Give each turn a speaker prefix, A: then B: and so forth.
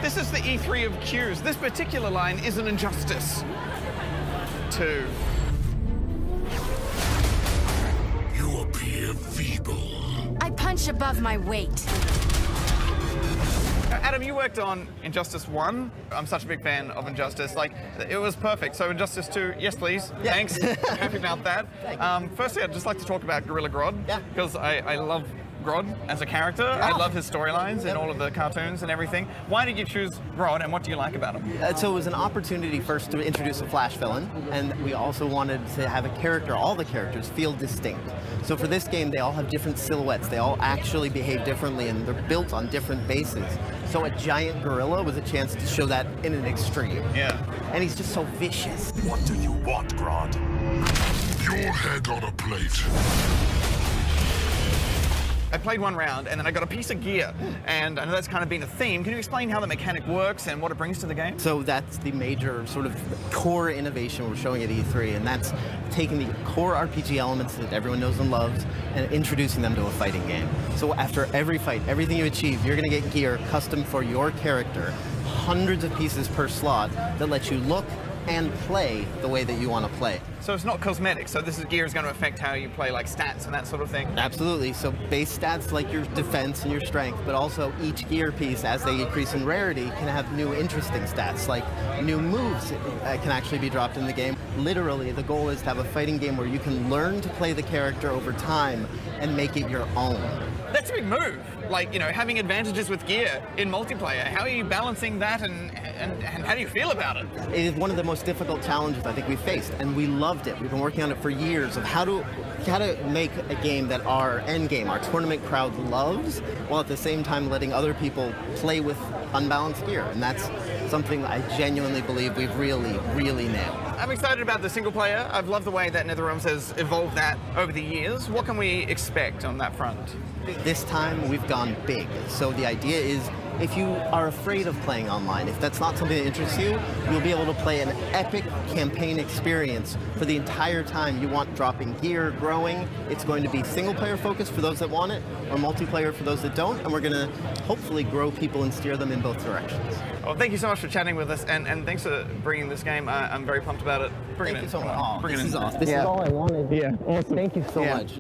A: This is the E3 of queues. This particular line is an Injustice 2.
B: You appear feeble.
C: I punch above my weight.
A: Adam, you worked on Injustice 1. I'm such a big fan of Injustice. Like, it was perfect. So Injustice 2, yes, please.
D: Yeah.
A: Thanks. Happy about that. Firstly, I'd just like to talk about Gorilla Grodd.
D: Yeah.
A: Because I love Grodd as a character.
D: Yeah.
A: I love his storylines in all of the cartoons and everything. Why did you choose Grodd, and what do you like about him?
D: So it was an opportunity first to introduce a Flash villain, and we also wanted to have a character, all the characters, feel distinct. So for this game, they all have different silhouettes. They all actually behave differently, and they're built on different bases. So a giant gorilla was a chance to show that in an extreme.
A: Yeah.
D: And he's just so vicious.
B: What do you want, Grodd? Your head on a plate.
A: I played one round, and then I got a piece of gear, and I know that's kind of been a theme. Can you explain how the mechanic works and what it brings to the game?
D: So that's the major sort of core innovation we're showing at E3, and that's taking the core RPG elements that everyone knows and loves and introducing them to a fighting game. So after every fight, everything you achieve, you're going to get gear custom for your character, hundreds of pieces per slot that let you look and play the way that you want to play.
A: So it's not cosmetic, so this gear is going to affect how you play, like stats and that sort of thing?
D: Absolutely. So base stats like your defense and your strength, but also each gear piece, as they increase in rarity, can have new interesting stats, like new moves can actually be dropped in the game. Literally, the goal is to have a fighting game where you can learn to play the character over time and make it your own.
A: That's a big move. Like, you know, having advantages with gear in multiplayer. How are you balancing that, and how do you feel about it?
D: It is one of the most difficult challenges I think we've faced, and we loved it. We've been working on it for years of how to make a game that our end game, our tournament crowd loves, while at the same time letting other people play with unbalanced gear. And that's something I genuinely believe we've really, really nailed.
A: I'm excited about the single player. I've loved the way that NetherRealms has evolved that over the years. What can we expect on that front?
D: This time we've gone big. So the idea is, if you are afraid of playing online, if that's not something that interests you, you'll be able to play an epic campaign experience for the entire time you want dropping gear, growing. It's going to be single player focused for those that want it, or multiplayer for those that don't, and we're going to hopefully grow people and steer them in both directions.
A: Well, thank you so much for chatting with us, and thanks for bringing this game. I'm very pumped about it. Bring
D: Thank
A: it
D: you so
A: in.
D: much.
A: Bring it
D: This
A: in.
D: is awesome. This is all I wanted.
A: Yeah.
D: Awesome. Thank you so
A: Yeah.
D: much.